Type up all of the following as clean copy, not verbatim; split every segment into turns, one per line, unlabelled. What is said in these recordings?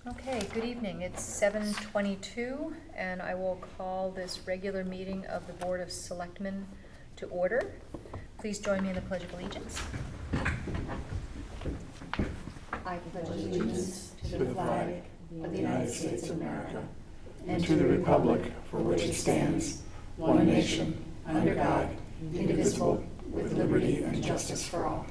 Okay, good evening. It's 7:22, and I will call this regular meeting of the Board of Selectmen to order. Please join me in the Pledge of Allegiance.
I pledge allegiance to the flag of the United States of America and to the republic for which it stands, one nation, under God, indivisible, with liberty and justice for all.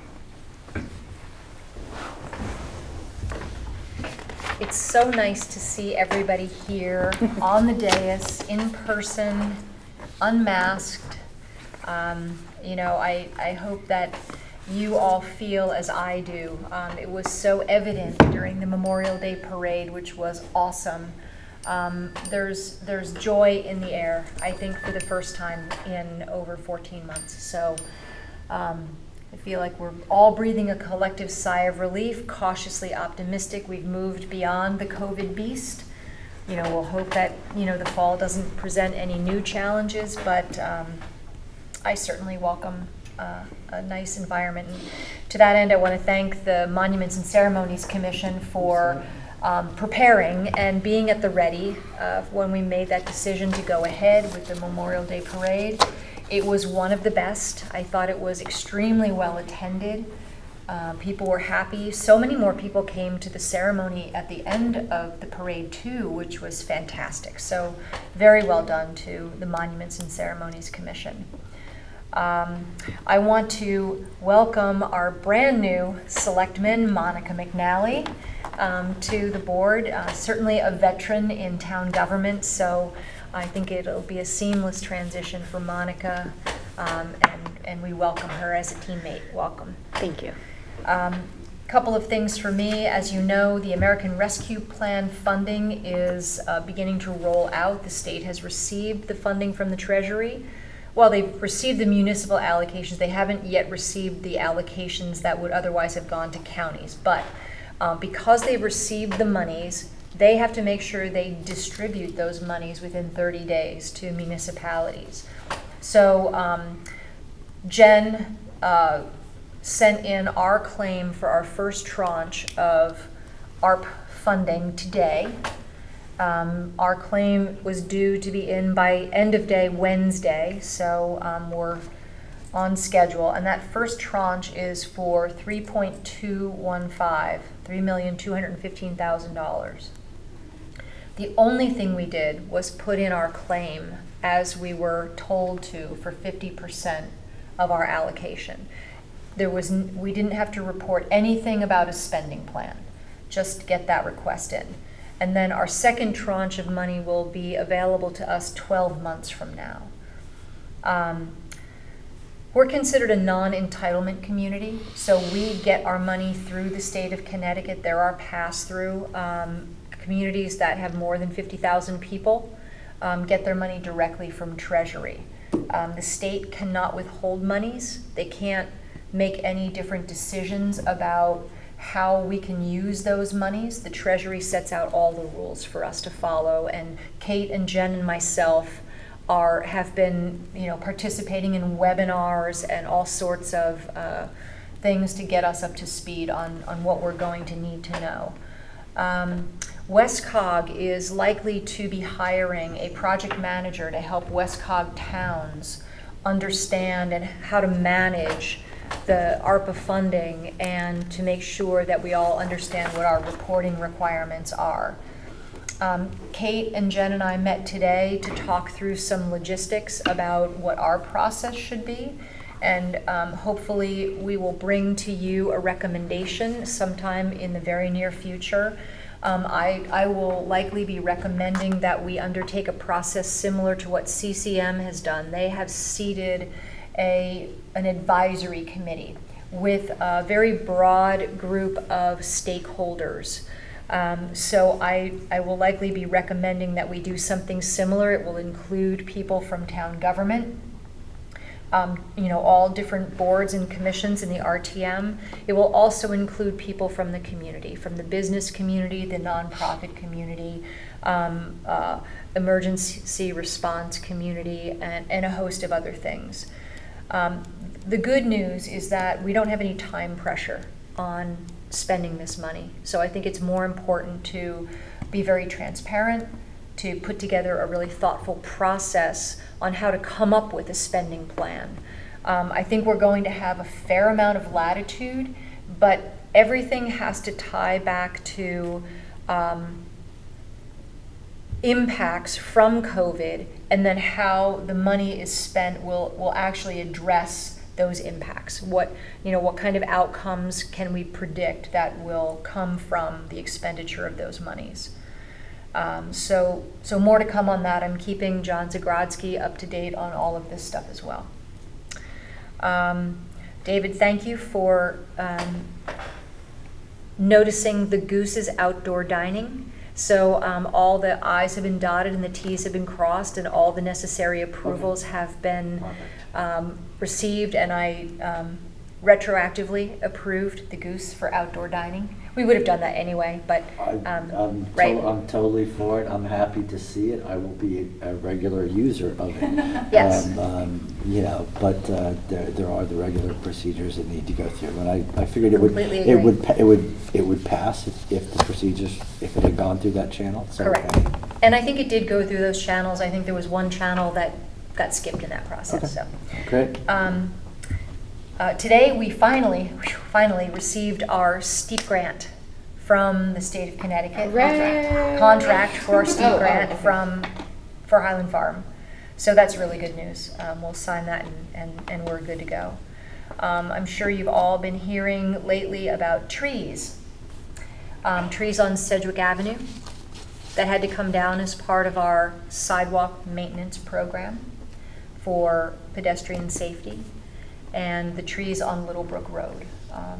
It's so nice to see everybody here on the dais, in person, unmasked. I hope that you all feel as I do. It was so evident during the Memorial Day parade, which was awesome. There's joy in the air, I think, for the first time in over 14 months. So I feel like we're all breathing a collective sigh of relief, cautiously optimistic. We've moved beyond the COVID beast. We'll hope that, the fall doesn't present any new challenges, but I certainly welcome a nice environment. And to that end, I want to thank the Monuments and Ceremonies Commission for preparing and being at the ready when we made that decision to go ahead with the Memorial Day Parade. It was one of the best. I thought it was extremely well attended. People were happy. So many more people came to the ceremony at the end of the parade too, which was fantastic. So very well done to the Monuments and Ceremonies Commission. I want to welcome our brand new Selectman, Monica McNally, to the board. Certainly a veteran in town government, so I think it'll be a seamless transition for Monica, and we welcome her as a teammate. Welcome.
Thank you.
Couple of things for me. As you know, the American Rescue Plan funding is beginning to roll out. The state has received the funding from the Treasury. Well, they've received the municipal allocations. They haven't yet received the allocations that would otherwise have gone to counties. But because they've received the monies, they have to make sure they distribute those monies within 30 days to municipalities. So Jen sent in our claim for our first tranche of ARP funding today. Our claim was due to be in by end of day Wednesday, so we're on schedule. And that first tranche is for $3,215,000. The only thing we did was put in our claim, as we were told to, for 50% of our allocation. We didn't have to report anything about a spending plan, just get that request in. And then our second tranche of money will be available to us 12 months from now. We're considered a non-entitlement community, so we get our money through the state of Connecticut. There are pass-through communities that have more than 50,000 people get their money directly from Treasury. The state cannot withhold monies. They can't make any different decisions about how we can use those monies. The Treasury sets out all the rules for us to follow, and Kate and Jen and myself have been participating in webinars and all sorts of things to get us up to speed on what we're going to need to know. WestCog is likely to be hiring a project manager to help WestCog towns understand and how to manage the ARPA funding and to make sure that we all understand what our reporting requirements are. Kate and Jen and I met today to talk through some logistics about what our process should be, and hopefully we will bring to you a recommendation sometime in the very near future. I will likely be recommending that we undertake a process similar to what CCM has done. They have seated an advisory committee with a very broad group of stakeholders. So I will likely be recommending that we do something similar. It will include people from town government, all different boards and commissions in the RTM. It will also include people from the community, from the business community, the nonprofit community, emergency response community, and a host of other things. The good news is that we don't have any time pressure on spending this money. So I think it's more important to be very transparent, to put together a really thoughtful process on how to come up with a spending plan. I think we're going to have a fair amount of latitude, but everything has to tie back to impacts from COVID, and then how the money is spent will actually address those impacts. What kind of outcomes can we predict that will come from the expenditure of those monies? So more to come on that. I'm keeping John Zagrodzky up to date on all of this stuff as well. David, thank you for noticing the Goose's outdoor dining. So all the I's have been dotted and the T's have been crossed, and all the necessary approvals have been received, and I retroactively approved the Goose for outdoor dining. We would have done that anyway, but right.
I'm totally for it. I'm happy to see it. I will be a regular user of it.
Yes.
But there are the regular procedures that need to go through, and I figured it would pass if the procedures, if it had gone through that channel. So
correct. Okay. And I think it did go through those channels. I think there was one channel that got skipped in that process. Okay. So
great.
Today we finally received our STEEP grant from the state of Connecticut. Contract for our STEEP grant for Highland Farm. So that's really good news. We'll sign that and we're good to go. I'm sure you've all been hearing lately about trees. Trees on Sedgwick Avenue that had to come down as part of our sidewalk maintenance program for pedestrian safety, and the trees on Littlebrook Road.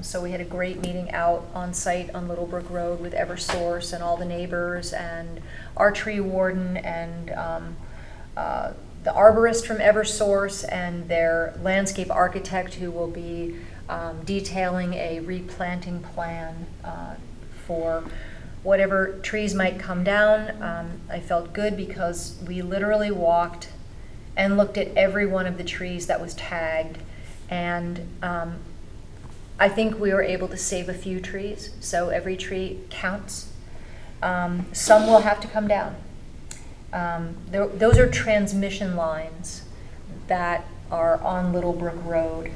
So we had a great meeting out on site on Littlebrook Road with Eversource and all the neighbors and our tree warden and the arborist from Eversource and their landscape architect, who will be detailing a replanting plan for whatever trees might come down. I felt good because we literally walked and looked at every one of the trees that was tagged, and I think we were able to save a few trees, so every tree counts. Some will have to come down. Those are transmission lines that are on Littlebrook Road.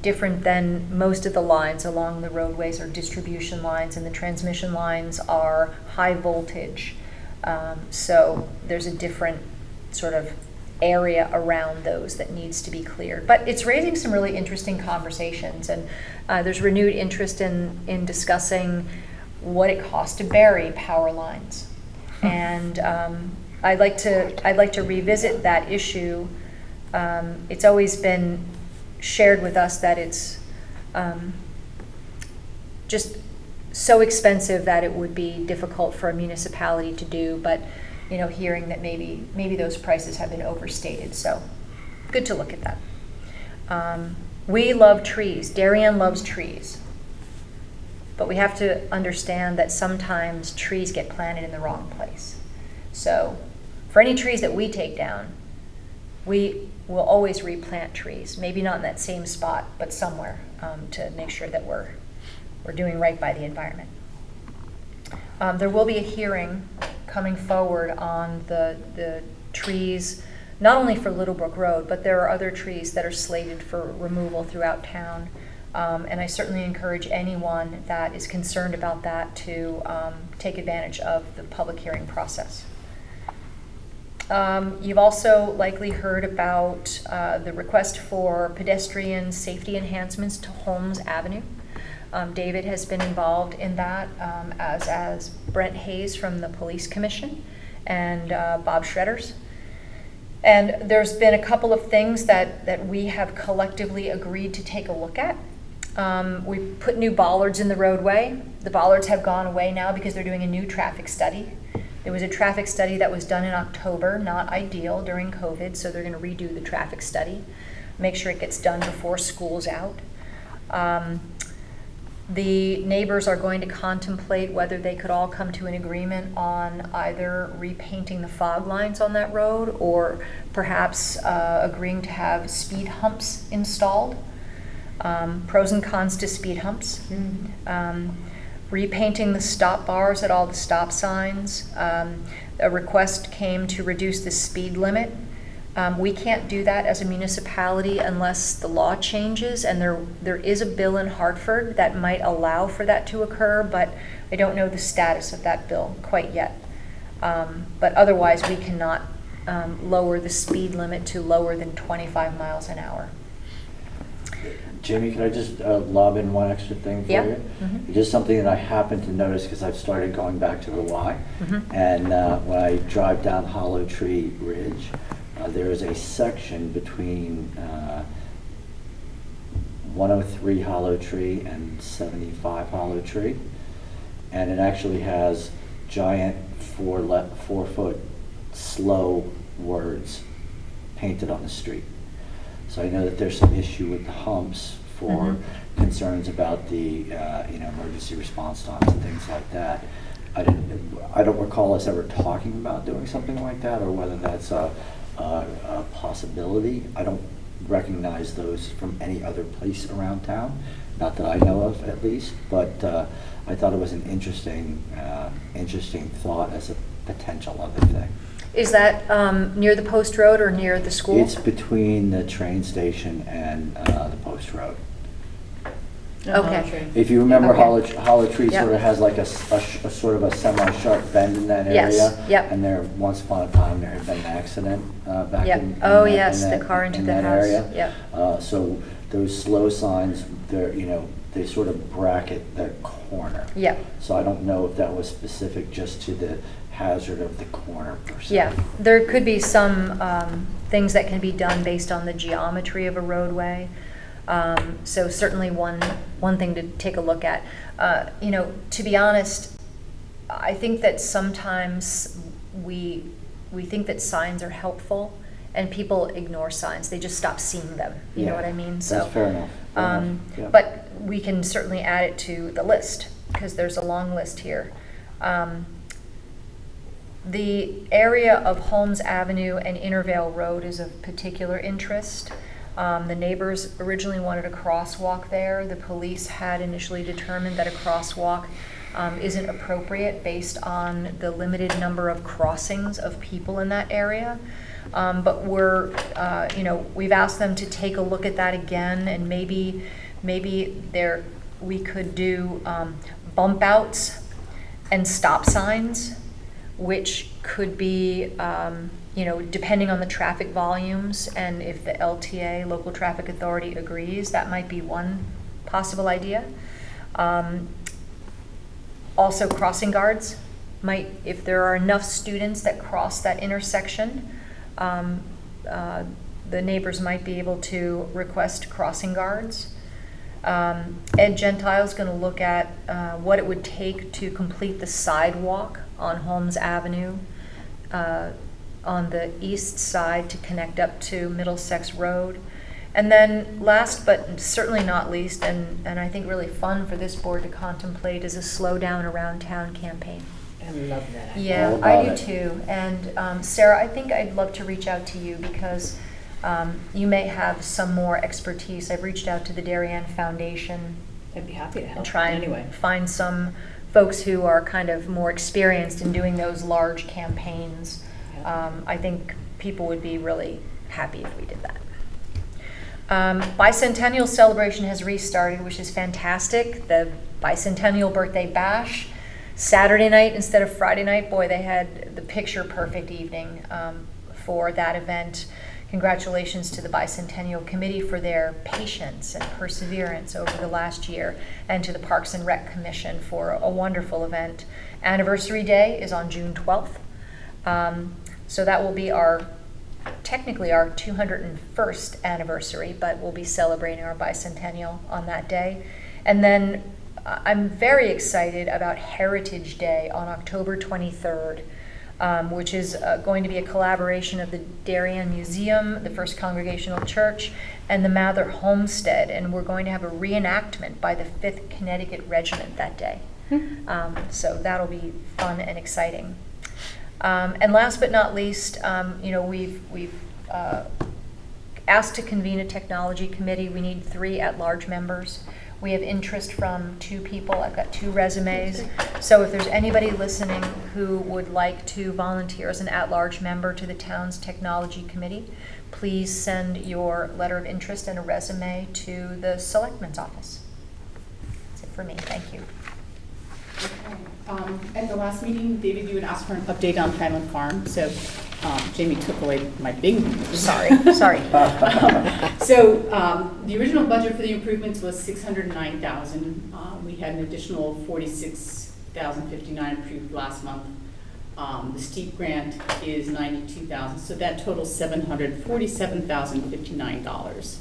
Different than most of the lines along the roadways are distribution lines, and the transmission lines are high voltage. So there's a different sort of area around those that needs to be cleared. But it's raising some really interesting conversations, and there's renewed interest in discussing what it costs to bury power lines. And I'd like to revisit that issue. It's always been shared with us that it's just so expensive that it would be difficult for a municipality to do, but hearing that maybe those prices have been overstated, so good to look at that. We love trees. Darien loves trees, but we have to understand that sometimes trees get planted in the wrong place. So for any trees that we take down, we will always replant trees, maybe not in that same spot, but somewhere, to make sure that we're doing right by the environment. There will be a hearing coming forward on the trees, not only for Littlebrook Road, but there are other trees that are slated for removal throughout town. And I certainly encourage anyone that is concerned about that to take advantage of the public hearing process. You've also likely heard about the request for pedestrian safety enhancements to Holmes Avenue. David has been involved in that, as Brent Hayes from the Police Commission and Bob Shredders. And there's been a couple of things that we have collectively agreed to take a look at. We put new bollards in the roadway. The bollards have gone away now because they're doing a new traffic study. There was a traffic study that was done in October, not ideal during COVID, so they're going to redo the traffic study, make sure it gets done before school's out. The neighbors are going to contemplate whether they could all come to an agreement on either repainting the fog lines on that road or perhaps agreeing to have speed humps installed. Pros and cons to speed humps. Repainting the stop bars at all the stop signs. A request came to reduce the speed limit. We can't do that as a municipality unless the law changes, and there is a bill in Hartford that might allow for that to occur, but I don't know the status of that bill quite yet. But otherwise, we cannot lower the speed limit to lower than 25 miles an hour.
Jamie, can I just lob in one extra thing for
Yeah.
you?
Mhm.
Just something that I happened to notice because I've started going back to the Y.
Mhm.
And when I drive down Hollow Tree Ridge, there is a section between 103 Hollow Tree and 75 Hollow Tree. And it actually has giant 4-foot slow words painted on the street. So I know that there's some issue with the humps for concerns about the emergency response times and things like that. I don't recall us ever talking about doing something like that, or whether that's a possibility. I don't recognize those from any other place around town, not that I know of at least. But I thought it was an interesting thought as a potential other thing.
Is that near the post road or near the school?
It's between the train station and the post road.
Okay.
If you remember,
Okay.
Hollow Tree
Yep.
sort of has like a sort of a semi-sharp bend in that area.
Yes, yep.
And there, once upon a time, there had been an accident back
Yep.
in
Oh,
that-
yes,
in
the
that-
car into
in
the
that
house.
area.
Yep.
So those slow signs, they sort of bracket the corner.
Yep.
So I don't know if that was specific just to the hazard of the corner per se.
Yeah, there could be some things that can be done based on the geometry of a roadway. So certainly one thing to take a look at. To be honest, I think that sometimes we think that signs are helpful, and people ignore signs. They just stop seeing them. You know
Yeah,
what I mean?
That's fair enough. Fair enough. Yeah.
But we can certainly add it to the list, because there's a long list here. The area of Holmes Avenue and Intervale Road is of particular interest. The neighbors originally wanted a crosswalk there. The police had initially determined that a crosswalk isn't appropriate based on the limited number of crossings of people in that area. But we've asked them to take a look at that again, and maybe we could do bump outs and stop signs, which could be, depending on the traffic volumes, and if the LTA, Local Traffic Authority, agrees, that might be one possible idea. Also, crossing guards might, if there are enough students that cross that intersection, the neighbors might be able to request crossing guards. Ed Gentile's going to look at what it would take to complete the sidewalk on Holmes Avenue on the east side to connect up to Middlesex Road. And then last but certainly not least, and I think really fun for this board to contemplate, is a Slow Down Around Town campaign.
I love that.
Yeah,
All
I
about
do
it.
too. And Sarah, I think I'd love to reach out to you because you may have some more expertise. I've reached out to the Darien Foundation
I'd be happy to help
and try
anyway.
and find some folks who are kind of more experienced in doing those large campaigns.
Yeah.
I think people would be really happy if we did that. Bicentennial celebration has restarted, which is fantastic. The Bicentennial birthday bash, Saturday night instead of Friday night. Boy, they had the picture perfect evening for that event. Congratulations to the Bicentennial Committee for their patience and perseverance over the last year, and to the Parks and Rec Commission for a wonderful event. Anniversary Day is on June 12th. So that will be technically our 201st anniversary, but we'll be celebrating our bicentennial on that day. And then I'm very excited about Heritage Day on October 23rd, which is going to be a collaboration of the Darien Museum, the First Congregational Church, and the Mather Homestead. And we're going to have a reenactment by the 5th Connecticut Regiment that day. So that'll be fun and exciting. And last but not least, we've asked to convene a technology committee. We need 3 at-large members. We have interest from 2 people. I've got 2 resumes. So if there's anybody listening who would like to volunteer as an at-large member to the town's technology committee, please send your letter of interest and a resume to the Selectmen's office. That's it for me. Thank you.
At the last meeting, David, you had asked for an update on Highland Farm, so Jamie took away my big.
Sorry.
So the original budget for the improvements was $609,000. We had an additional $46,059 approved last month. The steep grant is $92,000, so that totals $747,059.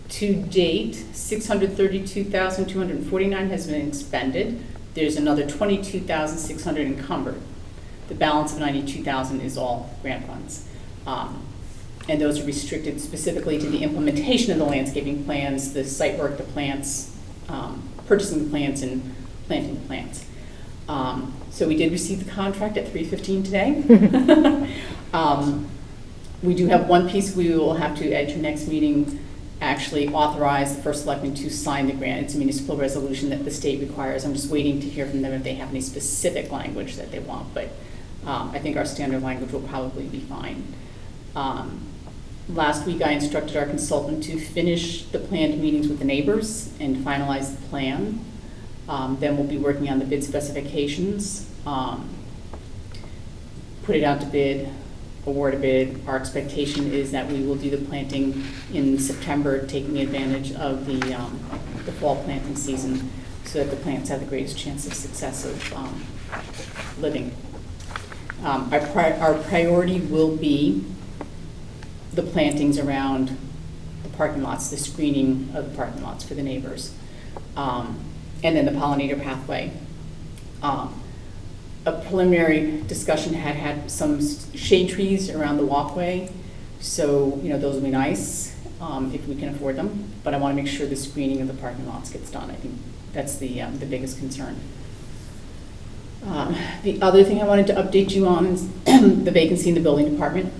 To date, $632,249 has been expended. There's another $22,600 encumbered. The balance of $92,000 is all grant funds. And those are restricted specifically to the implementation of the landscaping plans, the site work, the plants, purchasing the plants, and planting the plants. So we did receive the contract at 3:15 today. We do have one piece we will have to, at your next meeting, actually authorize the first selectman to sign the grant. It's a municipal resolution that the state requires. I'm just waiting to hear from them if they have any specific language that they want, but I think our standard language will probably be fine. Last week I instructed our consultant to finish the planned meetings with the neighbors and finalize the plan. Then we'll be working on the bid specifications, put it out to bid, award a bid. Our expectation is that we will do the planting in September, taking advantage of the fall planting season so that the plants have the greatest chance of success of living. Our priority will be the plantings around the parking lots, the screening of the parking lots for the neighbors, and then the pollinator pathway. A preliminary discussion had some shade trees around the walkway, so those will be nice if we can afford them. But I want to make sure the screening of the parking lots gets done. I think that's the biggest concern. The other thing I wanted to update you on is the vacancy in the building department.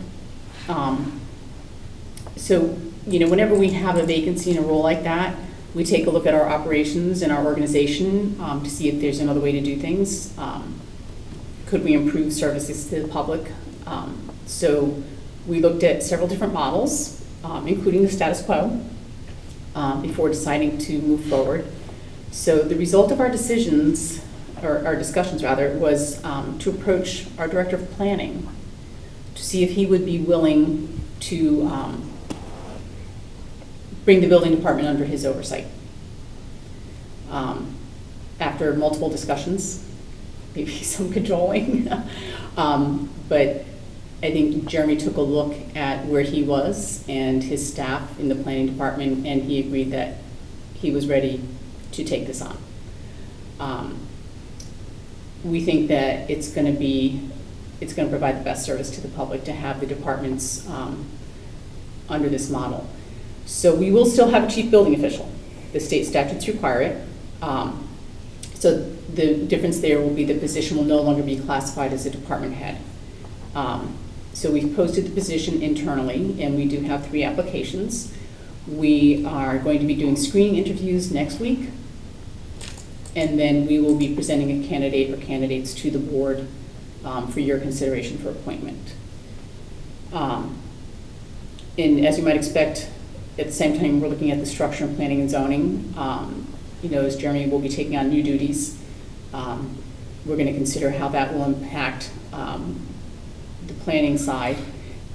So whenever we have a vacancy in a role like that, we take a look at our operations and our organization to see if there's another way to do things. Could we improve services to the public? So we looked at several different models, including the status quo, before deciding to move forward. So the result of our decisions, or our discussions rather, was to approach our director of planning to see if he would be willing to bring the building department under his oversight. After multiple discussions, maybe some cajoling, but I think Jeremy took a look at where he was and his staff in the planning department, and he agreed that he was ready to take this on. We think that it's going to provide the best service to the public to have the departments under this model. So we will still have a chief building official. The state statutes require it. So the difference there will be the position will no longer be classified as a department head. So we've posted the position internally, and we do have 3 applications. We are going to be doing screening interviews next week, and then we will be presenting a candidate or candidates to the board for your consideration for appointment. And as you might expect, at the same time, we're looking at the structure and planning and zoning. As Jeremy will be taking on new duties, we're going to consider how that will impact the planning side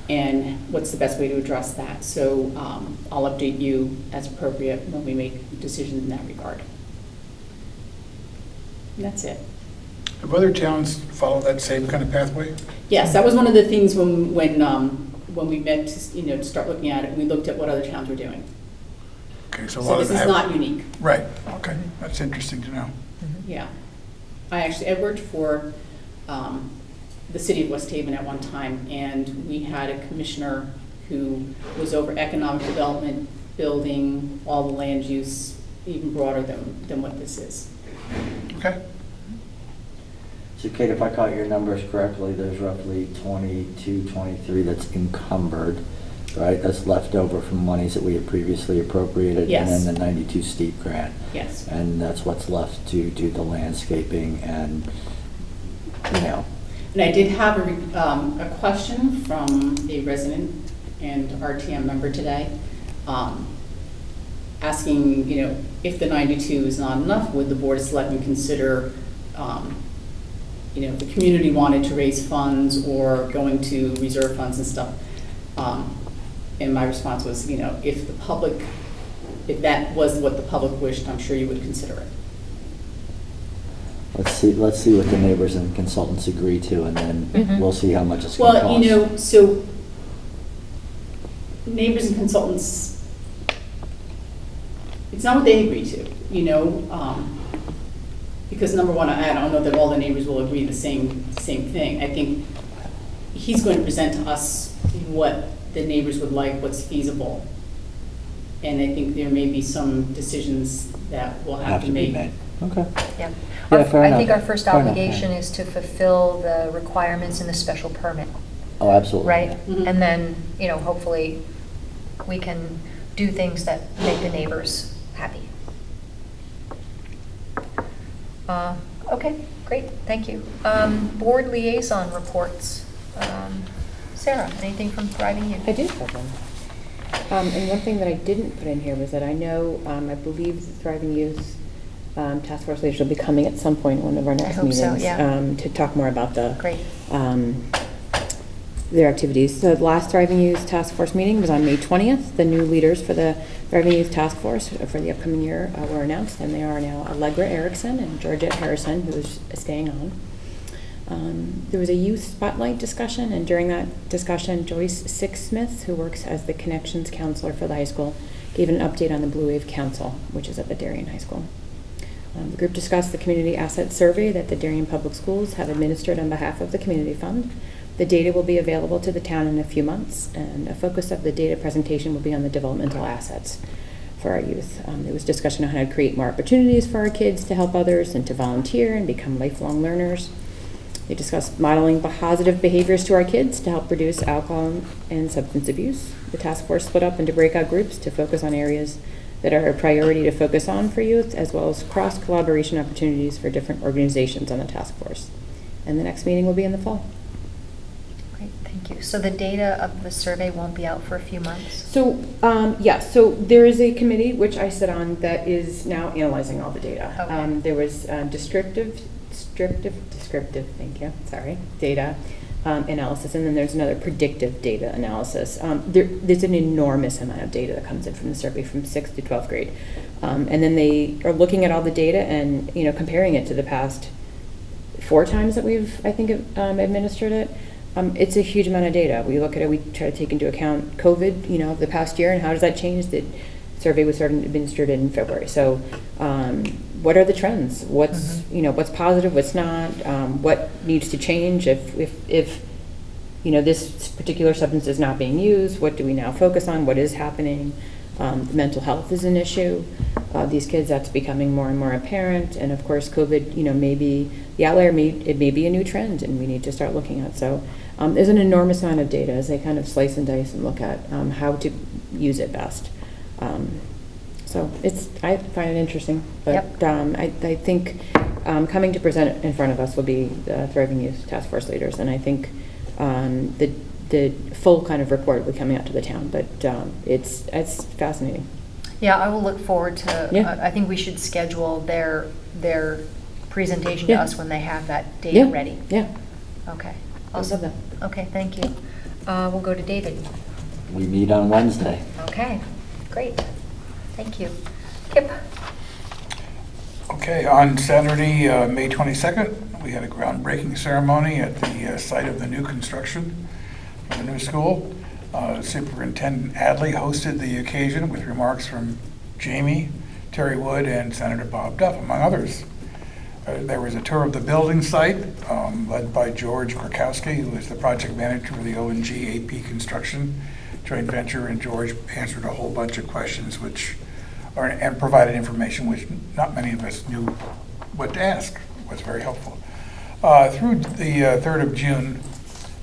and what's the best way to address that. So I'll update you as appropriate when we make decisions in that regard. And that's it.
Have other towns followed that same kind of pathway?
Yes, that was one of the things when we met to start looking at it. We looked at what other towns were doing.
Okay, so
So this is not unique.
Right. Okay, that's interesting to know.
Yeah. I worked for the city of West Haven at one time, and we had a commissioner who was over economic development, building, all the land use, even broader than what this is.
Okay.
So Kate, if I caught your numbers correctly, there's roughly 22, 23 that's encumbered. right? That's left over from monies that we had previously appropriated.
Yes.
And then the 92 steep grant.
Yes.
And that's what's left to do the landscaping and, you know.
And I did have a question from a resident and RTM member today, asking, you know, if the 92 is not enough, would the Board of Selectmen consider, you know, if the community wanted to raise funds or going to reserve funds and stuff. And my response was, you know, if that was what the public wished, I'm sure you would consider it.
Let's see what the neighbors and consultants agree to, and then we'll see how much it's gonna cost.
Well, you know, so neighbors and consultants, it's not what they agree to, you know, because number one, I don't know that all the neighbors will agree the same thing. I think he's going to present to us what the neighbors would like, what's feasible. And I think there may be some decisions that we'll have to make.
Okay.
Yeah.
Yeah, fair
I think
enough.
our first
Fair enough,
obligation
yeah.
is to fulfill the requirements in the special permit,
Oh, absolutely.
right?
Mhm.
And then, you know, hopefully we can do things that make the neighbors happy. Okay, great, thank you. Board liaison reports. Sarah, anything from Thriving Youth?
I do have one. And one thing that I didn't put in here was that I know, I believe the Thriving Youth Task Force leaders will be coming at some point, one of our next
hope
meetings.
so, yeah.
To talk more about
Great.
their activities. So the last Thriving Youth Task Force meeting was on May 20th. The new leaders for the Thriving Youth Task Force for the upcoming year were announced, and they are now Allegra Erickson and Georgette Harrison, who is staying on. There was a youth spotlight discussion, and during that discussion, Joyce Sixsmith, who works as the Connections Counselor for the high school, gave an update on the Blue Wave Council, which is at the Darien High School. The group discussed the community asset survey that the Darien Public Schools have administered on behalf of the Community Fund. The data will be available to the town in a few months, and a focus of the data presentation will be on the developmental assets for our youth. There was discussion on how to create more opportunities for our kids to help others and to volunteer and become lifelong learners. They discussed modeling positive behaviors to our kids to help reduce alcohol and substance abuse. The task force split up into breakout groups to focus on areas that are a priority to focus on for youth, as well as cross-collaboration opportunities for different organizations on the task force. And the next meeting will be in the fall.
Great, thank you. So the data of the survey won't be out for a few months?
So, so there is a committee, which I sit on, that is now analyzing all the data.
Okay.
There was descriptive, data analysis, and then there's another predictive data analysis. There's an enormous amount of data that comes in from the survey from 6th to 12th grade. And then they are looking at all the data and, you know, comparing it to the past 4 times that we've, I think, administered it. It's a huge amount of data. We look at it, we try to take into account COVID, you know, the past year, and how does that change? The survey was started administered in February. So what are the trends? What's, you know, what's positive, what's not? What needs to change if you know, this particular substance is not being used? What do we now focus on? What is happening? Mental health is an issue. These kids, that's becoming more and more apparent. And of course, COVID, you know, maybe the outlier, it may be a new trend, and we need to start looking at. So there's an enormous amount of data as they kind of slice and dice and look at how to use it best. So I find it interesting, but
Yep.
I think coming to present in front of us will be the Thriving Youth Task Force leaders, and I think the full kind of report will be coming out to the town, but it's fascinating.
Yeah, I will look forward to,
Yeah.
I think we should schedule their presentation
Yeah.
to us when they have that data
Yeah.
ready.
Yeah,
Okay.
I love
Awesome.
that.
Okay, thank you. We'll go to David.
We meet on Wednesday.
Okay, great. Thank you. Kip?
Okay, on Saturday, May 22nd, we had a groundbreaking ceremony at the site of the new construction of the new school. Superintendent Adley hosted the occasion with remarks from Jamie, Terry Wood, and Senator Bob Duff, among others. There was a tour of the building site led by George Krakowski, who is the project manager of the O&G AP Construction joint venture, and George answered a whole bunch of questions and provided information which not many of us knew what to ask. It was very helpful. Through the 3rd of June,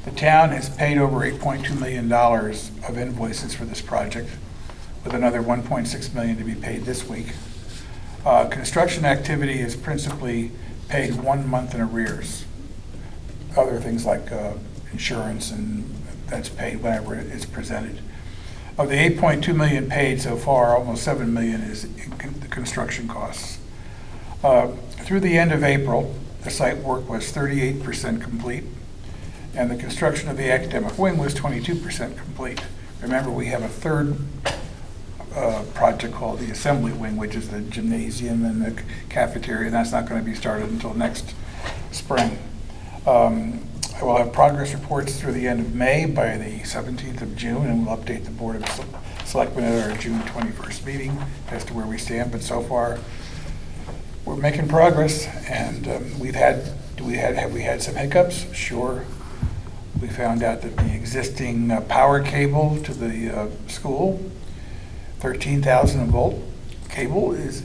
The town has paid over $8.2 million of invoices for this project, with another $1.6 million to be paid this week. Construction activity is principally paid 1 month in arrears. Other things like insurance, and that's paid whenever it is presented. Of the $8.2 million paid so far, almost $7 million is in the construction costs. Through the end of April, the site work was 38% complete, and the construction of the academic wing was 22% complete. Remember, we have a third project called the assembly wing, which is the gymnasium and the cafeteria, and that's not going to be started until next spring. I will have progress reports through the end of May by the 17th of June, and we'll update the Board of Selectmen at our June 21st meeting as to where we stand. But so far, we're making progress, and have we had some hiccups? Sure. We found out that the existing power cable to the school, 13,000 volt cable, is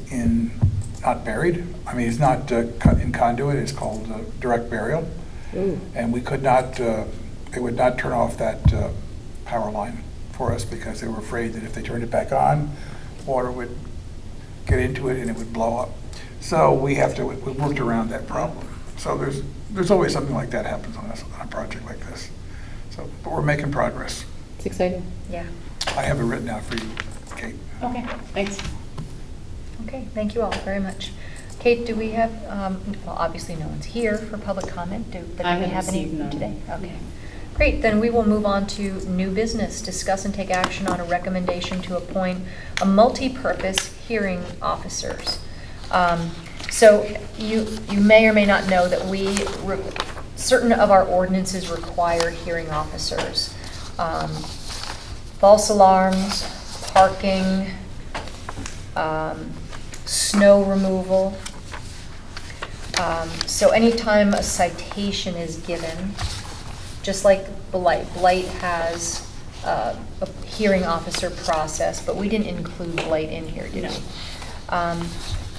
not buried. I mean, it's not cut in conduit. It's called direct burial.
Ooh.
And we could not, they would not turn off that power line for us because they were afraid that if they turned it back on, water would get into it and it would blow up. So we worked around that problem. So there's always something like that happens on a project like this. So, but we're making progress.
It's exciting.
Yeah.
I have it written out for you, Kate.
Okay, thanks.
Okay, thank you all very much. Kate, do we have, well, obviously no one's here for public comment, but
I
do we
have
have any
received none.
today? Okay. Great, then we will move on to new business. Discuss and take action on a recommendation to appoint a multi-purpose hearing officers. So you may or may not know that certain of our ordinances require hearing officers. False alarms, parking, snow removal. So anytime a citation is given, just like Blight has a hearing officer process, but we didn't include Blight in here, did we?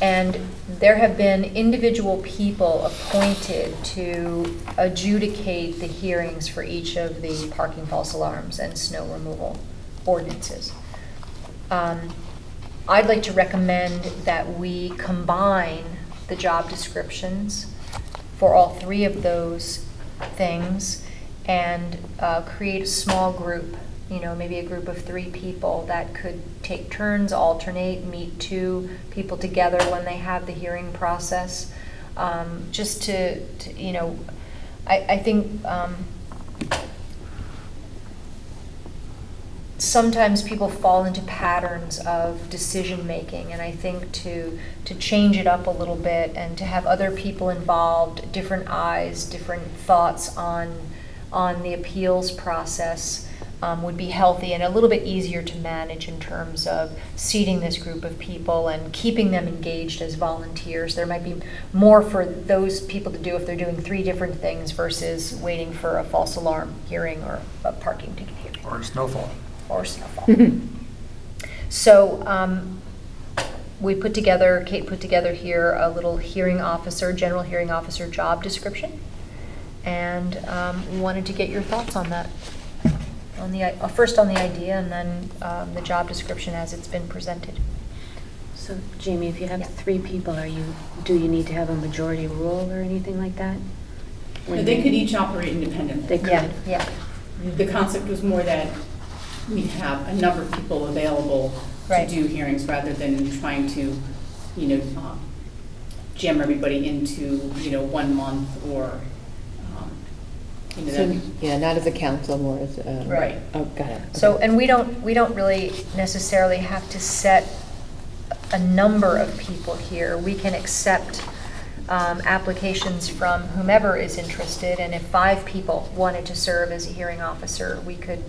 And there have been individual people appointed to adjudicate the hearings for each of the parking, false alarms, and snow removal ordinances. I'd like to recommend that we combine the job descriptions for all three of those things and create a small group, maybe a group of 3 people that could take turns, alternate, meet 2 people together when they have the hearing process. Just to I think sometimes people fall into patterns of decision making, and I think to change it up a little bit and to have other people involved, different eyes, different thoughts on the appeals process would be healthy and a little bit easier to manage in terms of seating this group of people and keeping them engaged as volunteers. There might be more for those people to do if they're doing 3 different things versus waiting for a false alarm hearing or a parking ticket hearing.
Or snowfall.
Or snowfall. So Kate put together here a little general hearing officer job description, and wanted to get your thoughts on that. First on the idea, and then the job description as it's been presented.
So, Jamie, if you have
Yeah.
3 people, do you need to have a majority rule or anything like that?
They could each operate independently.
They could.
Yeah.
The concept was more that we have a number of people available to
Right.
do hearings rather than trying to, jam everybody into, 1 month or,
So, yeah, not as a council, more as a.
Right.
Oh, got it.
So,
Okay.
and we don't really necessarily have to set a number of people here. We can accept applications from whomever is interested, and if 5 people wanted to serve as a hearing officer, we could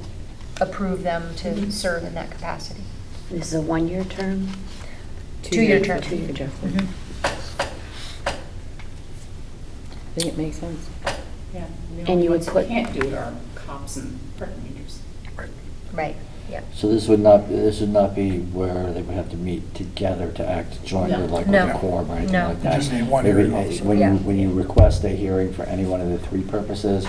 approve them to serve in that capacity.
This is a 1-year term?
2-year term.
2-year term.
Mhm.
I think it makes sense.
Yeah.
And you would
ones who
put-
can't do it are cops and parking meters.
Right, yeah.
So this would not be where they would have to meet together to act jointly,
No.
like
No.
with a quorum or anything
No.
like
You
that?
just need one
Maybe,
hearing officer.
When
Yeah.
you request a hearing for any one of the 3 purposes,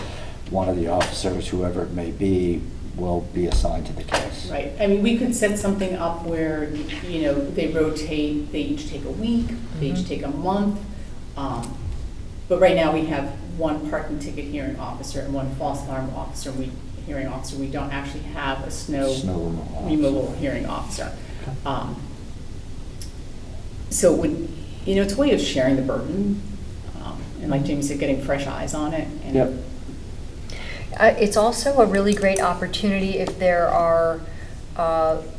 one of the officers, whoever it may be, will be assigned to the case.
Right, I mean, we could set something up where, you know, they rotate, they each take a week, they each
Mhm.
take a month. But right now, we have one parking ticket hearing officer and one false alarm officer, hearing officer. We don't actually have a snow
Snow
removal hearing officer. So it would, you know, it's a way of sharing the burden, and like Jamie said, getting fresh eyes on it. And
Yep.
It's also a really great opportunity if there are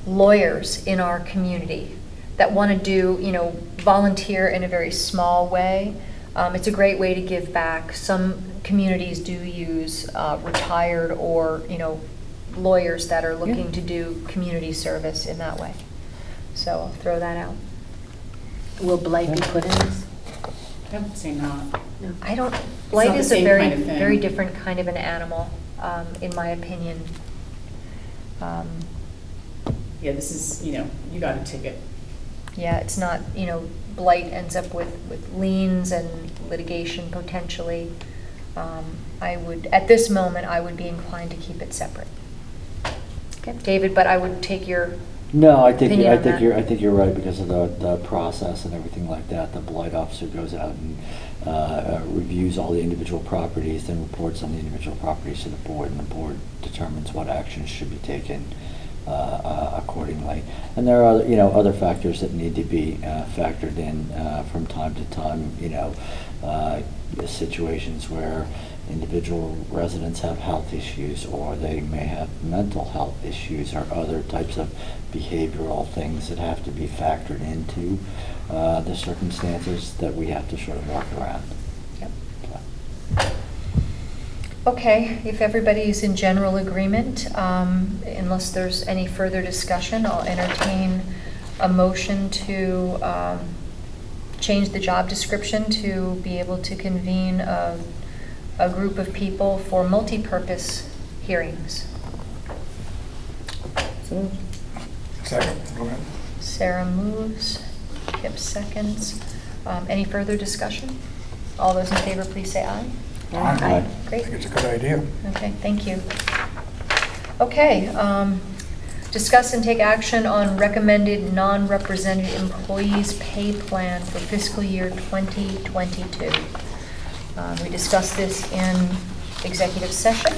lawyers in our community that want to do, you know, volunteer in a very small way. It's a great way to give back. Some communities do use retired or, you know, lawyers that are looking to do community service in that way. So I'll throw that out.
Will blight be put in this?
I would say not.
No.
I don't,
not
blight
the
is a
same
very,
kind of thing.
very different kind of an animal, in my opinion.
Yeah, this is, you know, you got a ticket.
Yeah, it's not, you know, blight ends up with liens and litigation potentially. I would, at this moment, I would be inclined to keep it separate. Okay, David, but I would take your,
No, I think,
Opinion on that?
I think you're right because of the process and everything like that. The blight officer goes out and reviews all the individual properties, then reports on the individual properties to the board, and the board determines what actions should be taken accordingly. And there are, you know, other factors that need to be factored in from time to time, you know, situations where individual residents have health issues, or they may have mental health issues, or other types of behavioral things that have to be factored into the circumstances that we have to sort of work around.
Yep.
So.
Okay, if everybody's in general agreement, unless there's any further discussion, I'll entertain a motion to change the job description to be able to convene a group of people for multi-purpose hearings.
So,
Second, go ahead.
Sarah moves, Kip seconds. Any further discussion? All those in favor, please say aye.
Aye.
I
Great.
think it's a good idea.
Okay, thank you. Okay, discuss and take action on recommended non-represented employees' pay plan for fiscal year 2022. We discussed this in executive session.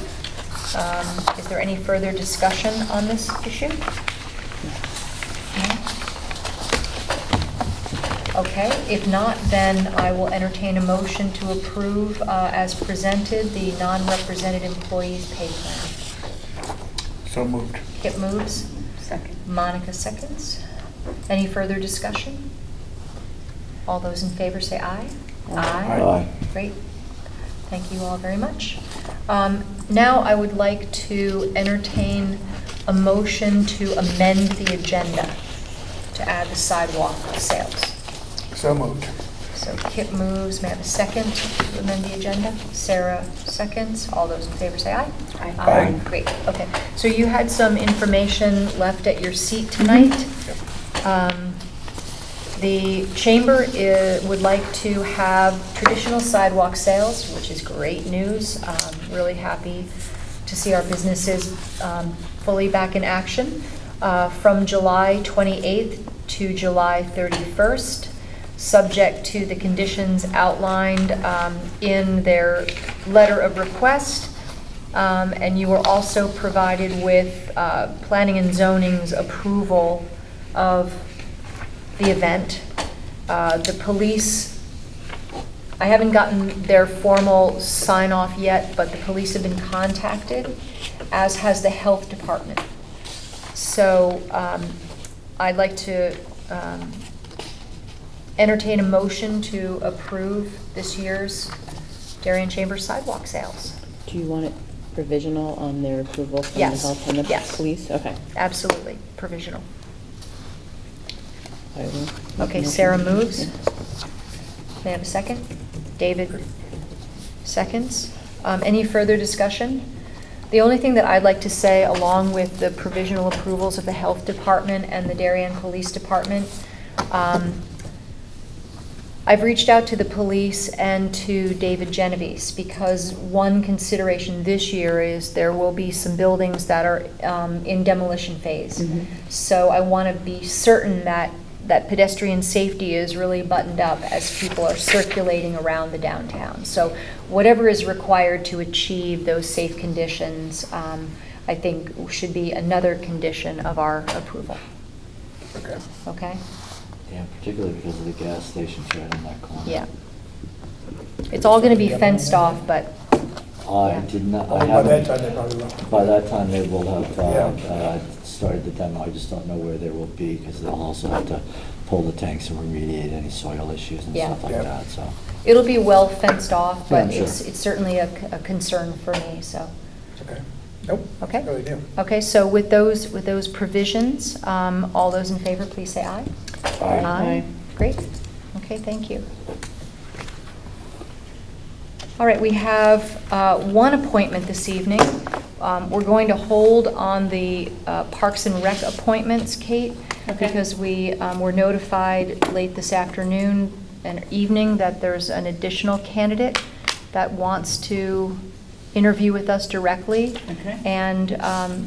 Is there any further discussion on this issue? No? Okay, if not, then I will entertain a motion to approve as presented the non-represented employees' pay plan.
So moved.
Kip moves,
Second.
Monica seconds. Any further discussion? All those in favor say aye.
Aye.
Great. Thank you all very much. Now I would like to entertain a motion to amend the agenda to add the sidewalk sales.
So moved.
So Kip moves, may I have a second to amend the agenda? Sarah seconds, all those in favor say aye.
Aye.
Aye.
Great, okay. So you had some information left at your seat tonight. The chamber would like to have traditional sidewalk sales, which is great news. Really happy to see our businesses fully back in action from July 28th to July 31st. Subject to the conditions outlined in their letter of request. And you were also provided with planning and zoning's approval of the event. The police, I haven't gotten their formal sign off yet, but the police have been contacted, as has the health department. So I'd like to entertain a motion to approve this year's Darien Chamber sidewalk sales.
do you want it provisional on their approval from the
Yes,
health and the
yes.
police? Okay.
Absolutely, provisional.
I will make a
Okay,
motion.
Sarah moves.
Yeah.
May I have a second? David seconds. Any further discussion? The only thing that I'd like to say, along with the provisional approvals of the Health Department and the Darien Police Department, I've reached out to the police and to David Genovese, because one consideration this year is there will be some buildings that are in demolition phase.
Mhm.
So I want to be certain that pedestrian safety is really buttoned up as people are circulating around the downtown. So whatever is required to achieve those safe conditions, I think should be another condition of our approval.
Okay.
Okay?
Yeah, particularly because of the gas stations right on that corner.
Yeah. It's all going to be fenced off, but
I
Yeah.
did not, I
By that
haven't,
time, they probably will.
by that time, they will have
Yeah.
started the demo. I just don't know where they will be, because they'll also have to pull the tanks and remediate any soil issues and
Yeah.
stuff like
Yeah.
that, so.
it'll be well fenced off,
Yeah,
but
I'm sure.
it's certainly a concern for me, so.
Okay. Nope.
Okay.
Really do.
Okay, so with those provisions, all those in favor, please say aye.
Aye.
Great. Okay, thank you. All right, we have one appointment this evening. We're going to hold on the Parks and Rec appointments, Kate,
Okay.
because we were notified late this afternoon and evening that there's an additional candidate that wants to interview with us directly.
Okay.
And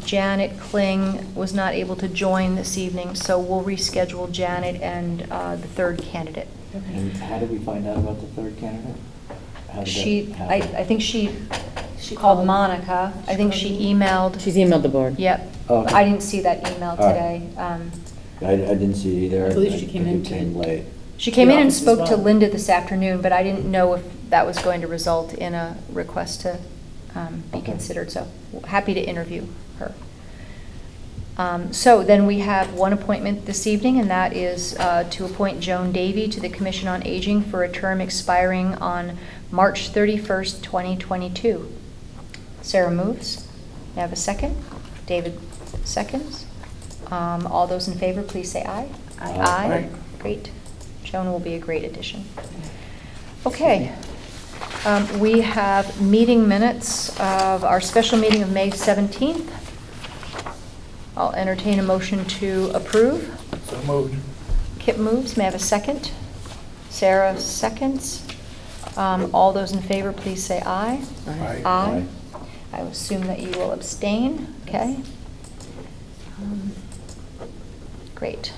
Janet Kling was not able to join this evening, so we'll reschedule Janet and the third candidate.
And how did we find out about the third candidate? How did that
I
happen?
think she called Monica. I think she emailed.
She's emailed the board.
Yep.
Oh, okay.
I didn't see that email
All right.
today.
I didn't see it either.
I believe she came
think
in
it
to-
came late.
She came
The
in and
office as
spoke to
well.
Linda this afternoon, but I didn't know if that was going to result in a request to be
Okay.
considered, so happy to interview her. So then we have one appointment this evening, and that is to appoint Joan Davy to the Commission on Aging for a term expiring on March 31st, 2022. Sarah moves. May I have a second? David seconds. All those in favor, please say aye.
Aye.
Aye.
Great. Joan will be a great addition. Okay. We have meeting minutes of our special meeting of May 17th. I'll entertain a motion to approve.
So moved.
Kip moves. May I have a second? Sarah seconds. All those in favor, please say aye.
Aye.
Aye. I will assume that you will abstain. Okay. Great.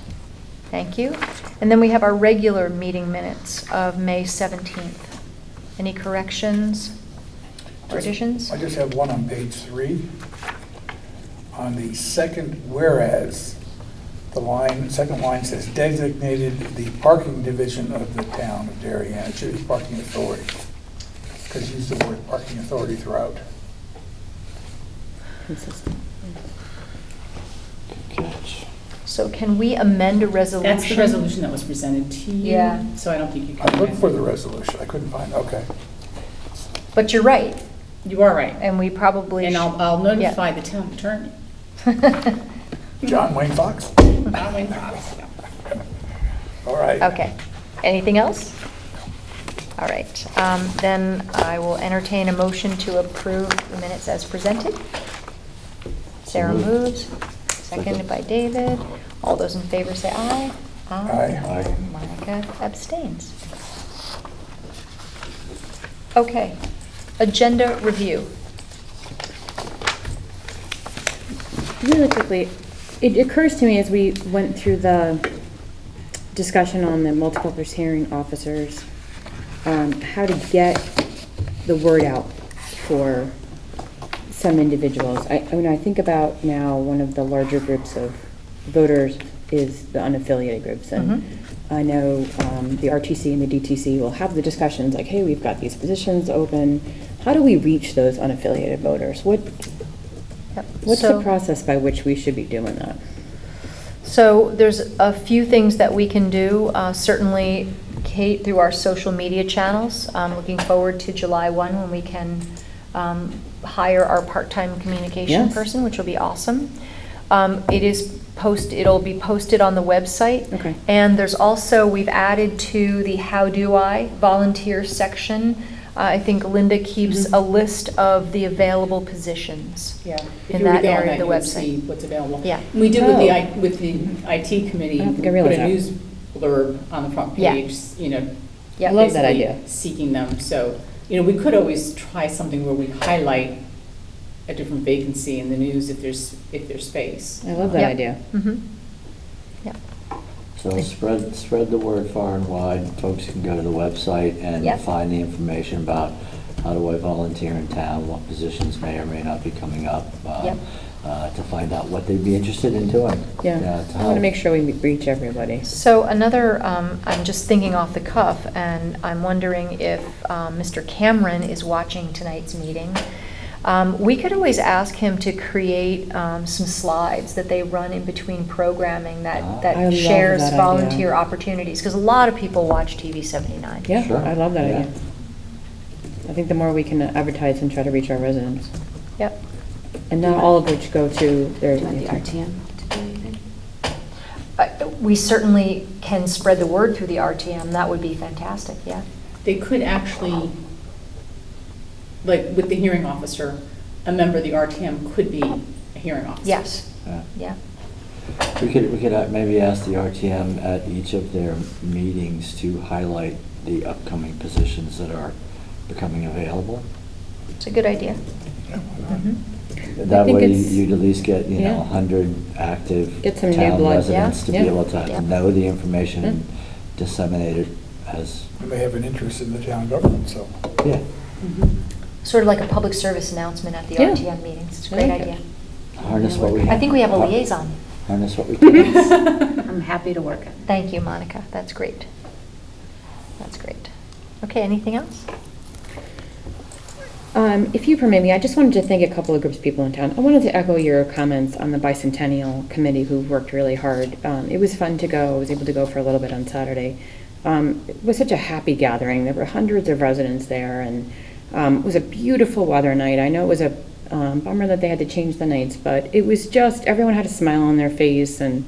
Thank you. And then we have our regular meeting minutes of May 17th. Any corrections or additions?
I just have one on page 3. On the second whereas, the second line says designated the parking division of the town of Darien. It should be parking authority, because use the word parking authority throughout.
Consistent.
Good catch.
So can we amend a resolution?
That's the resolution that was presented to you.
Yeah.
So I don't think you
I
can.
looked for the resolution, I couldn't find, okay.
But you're right,
You are right.
and we probably.
And I'll
yeah.
notify the town attorney.
John Wayne Fox?
Not Wayne Fox.
All right.
Okay. Anything else? All right. Then I will entertain a motion to approve the minutes as presented. Sarah
moved.
moves, seconded by David. All those in favor say aye.
Aye.
Aye.
Monica abstains. Okay. Agenda review.
Really quickly, it occurs to me as we went through the discussion on the multipurpose hearing officers, how to get the word out for some individuals. When I think about now, one of the larger groups of voters is the unaffiliated groups. And I know the RTC and the DTC will have the discussions like, hey, we've got these positions open. How do we reach those unaffiliated voters?
Yep.
What's
So-
the process by which we should be doing that?
So there's a few things that we can do. Certainly, Kate, through our social media channels. Looking forward to July 1 when we can hire our part-time communication
Yes.
person, which will be awesome. It'll be posted on the website.
Okay.
And there's also, we've added to the How Do I volunteer section. I think Linda keeps a list of the available positions.
Yeah. If
In
you were
that
to go on
area of
that,
the
you would
website.
see what's available.
Yeah.
We did
Oh.
with the IT committee,
I don't think I
put
realized
a
that.
news blurb on the front
Yeah.
page, you know,
Yeah.
I love that
basically
idea.
seeking them. So, we could always try something where we highlight a different vacancy in the news if there's space.
I love that
Yep.
idea.
Mhm. Yep.
So spread the word far and wide. Folks can go to the website and
Yep.
find the information about how do I volunteer in town, what positions may or may not be coming up,
Yep.
to find out what they'd be interested in doing.
Yeah,
to
I want to
help.
make sure we reach everybody.
So another, I'm just thinking off the cuff, and I'm wondering if Mr. Cameron is watching tonight's meeting. We could always ask him to create some slides that they run in between programming
Ah.
I
that
love
shares
that idea.
volunteer opportunities, because a lot of people watch TV 79.
Yeah,
Sure.
I love that
Yeah.
idea. I think the more we can advertise and try to reach our residents,
Yep.
and not all of which go to their.
Do you want the RTM to do anything?
We certainly can spread the word through the RTM. That would be fantastic, yeah.
They could actually, like with the hearing officer, a member of the RTM could be a hearing officer.
Yes,
Yeah.
yeah.
We could maybe ask the RTM at each of their meetings to highlight the upcoming positions that are becoming available.
It's a good idea. Mhm.
That
think
way
it's-
you'd at least get,
Yeah.
100 active
Get some new
town
blood,
residents to be
yeah.
able to
Yeah.
know the information
Yeah.
and disseminate it as,
And they have an interest in the town government, so.
yeah.
Sort of like a public service announcement at the
Yeah.
RTM meetings. It's a
I
great
like it.
idea.
Harness what we have.
I think we have a liaison.
Harness what we can.
I'm happy to work it.
Thank you, Monica. That's great. That's great. Okay, anything else?
If you permit me, I just wanted to thank a couple of groups of people in town. I wanted to echo your comments on the Bicentennial Committee who worked really hard. It was fun to go. I was able to go for a little bit on Saturday. It was such a happy gathering. There were hundreds of residents there, and it was a beautiful weather night. I know it was a bummer that they had to change the nights, but it was just, everyone had a smile on their face, and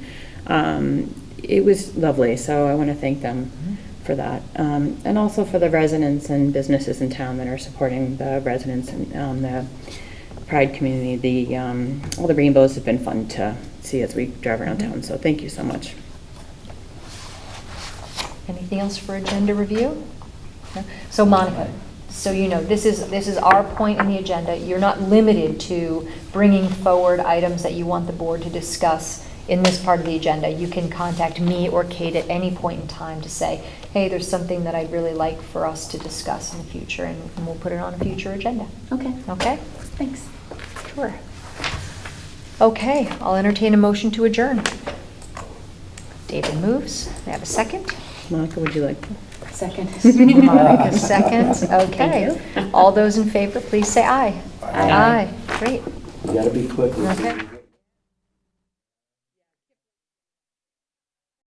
it was lovely. So I want to thank them for that. And also for the residents and businesses in town that are supporting the residents and the Pride community. All the rainbows have been fun to see as we drive around town, so thank you so much.
Anything else for agenda review? No? So Monica, so you know, this is our point in the agenda. You're not limited to bringing forward items that you want the board to discuss in this part of the agenda. You can contact me or Kate at any point in time to say, hey, there's something that I'd really like for us to discuss in the future, and we'll put it on a future agenda.
Okay,
Okay?
thanks.
Sure. Okay, I'll entertain a motion to adjourn. David moves. May I have a second?
Monica, would you like to?
Second.
Monica seconds. Okay.
Thank
All those in favor, please say aye.
Aye.
Aye. Great.
You gotta be quick.
Okay.